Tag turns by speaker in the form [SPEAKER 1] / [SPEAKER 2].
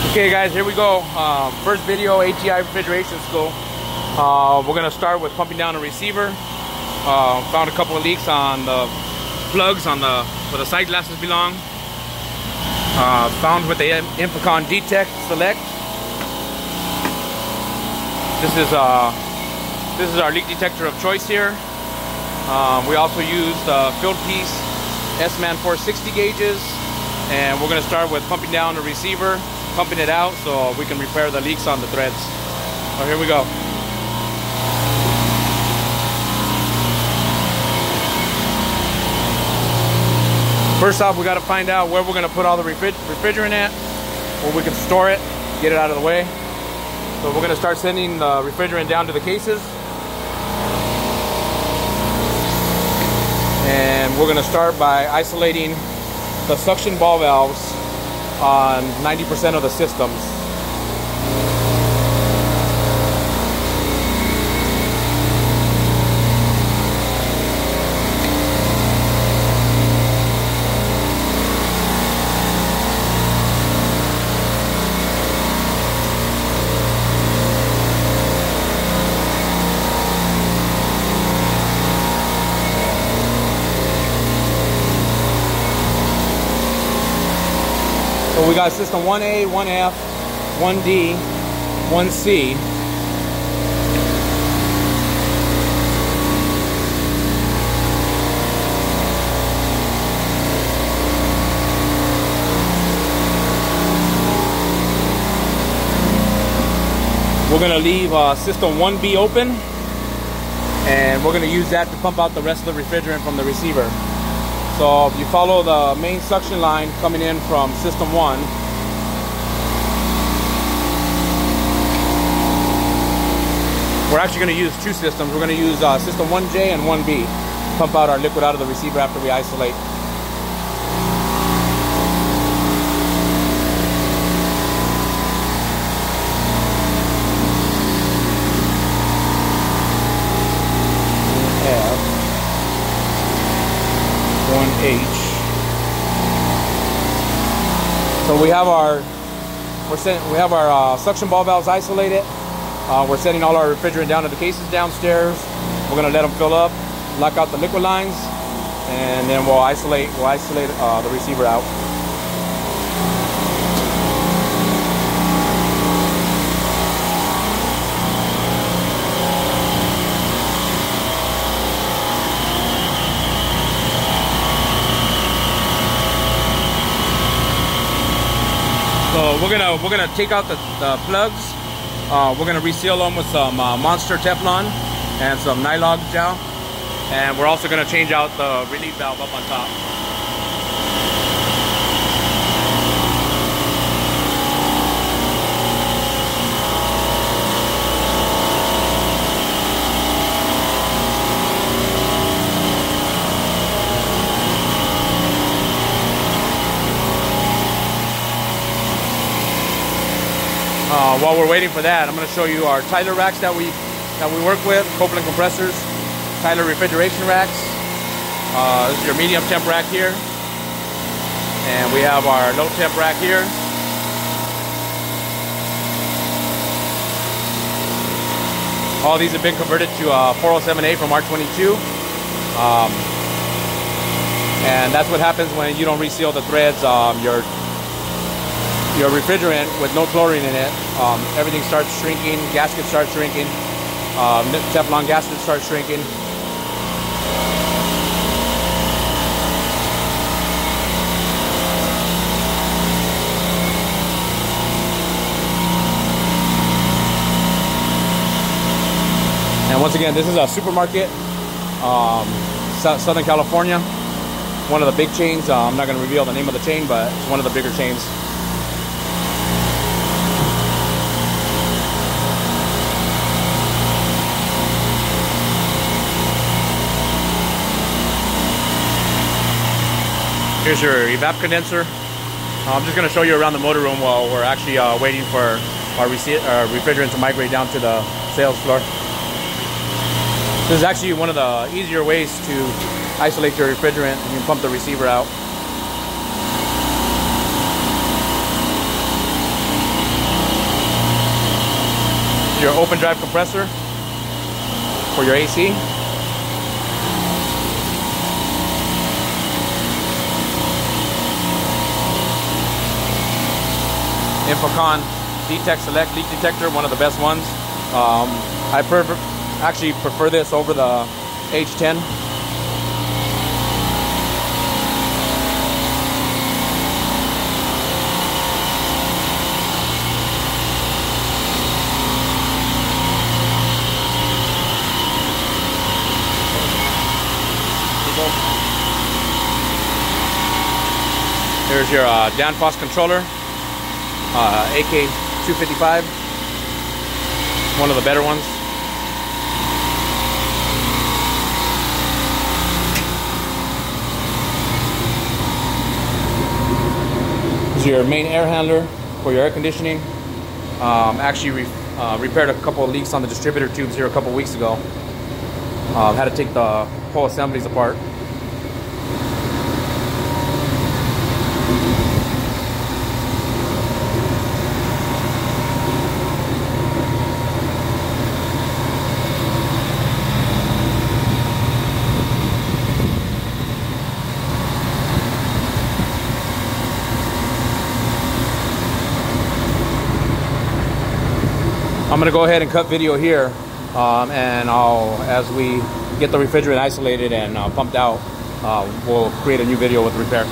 [SPEAKER 1] Okay guys, here we go. First video, ATI refrigeration school. We're gonna start with pumping down a receiver. Found a couple of leaks on the plugs on where the side glasses belong. Found with the Infocon Detect Select. This is our leak detector of choice here. We also used field piece S-Man 460 gauges, and we're gonna start with pumping down the receiver, pumping it out so we can repair the leaks on the threads. So here we go. First off, we got to find out where we're going to put all the refrigerant at, where we can store it, get it out of the way. So we're going to start sending the refrigerant down to the cases. And we're going to start by isolating the suction ball valves on 90% of the systems. So we got system 1A, 1F, 1D, 1C. We're going to leave system 1B open, and we're going to use that to pump out the rest of the refrigerant from the receiver. So if you follow the main suction line coming in from system 1, we're actually going to use two systems. We're going to use system 1J and 1B, pump out our liquid out of the receiver after we isolate. So we have our suction ball valves isolated. We're setting all our refrigerant down to the cases downstairs. We're going to let them fill up, lock out the liquid lines, and then we'll isolate the receiver out. So we're gonna take out the plugs. We're gonna reseal them with some Monster Teflon and some Nylog gel, and we're also gonna change out the relief valve up on top. While we're waiting for that, I'm going to show you our Tyler racks that we work with, Copeland compressors, Tyler refrigeration racks. This is your medium temp rack here, and we have our low temp rack here. All these have been converted to 407A from R22, and that's what happens when you don't reseal the threads. Your refrigerant with no chlorine in it, everything starts shrinking, gaskets start shrinking, Teflon gaskets start shrinking. And once again, this is a supermarket, Southern California, one of the big chains. I'm not going to reveal the name of the chain, but it's one of the bigger chains. Here's your evap condenser. I'm just going to show you around the motor room while we're actually waiting for our refrigerant to migrate down to the sales floor. This is actually one of the easier ways to isolate your refrigerant. You can pump the receiver out. Your open drive compressor for your AC. Infocon D-Tech Select leak detector, one of the best ones. I actually prefer this over the H10. Here's your downforce controller, AK255, one of the better ones. This is your main air handler for your air conditioning. Actually repaired a couple of leaks on the distributor tubes here a couple weeks ago. Had to take the whole assemblies apart. I'm gonna go ahead and cut video here, and as we get the refrigerant isolated and pumped out, we'll create a new video with the repair.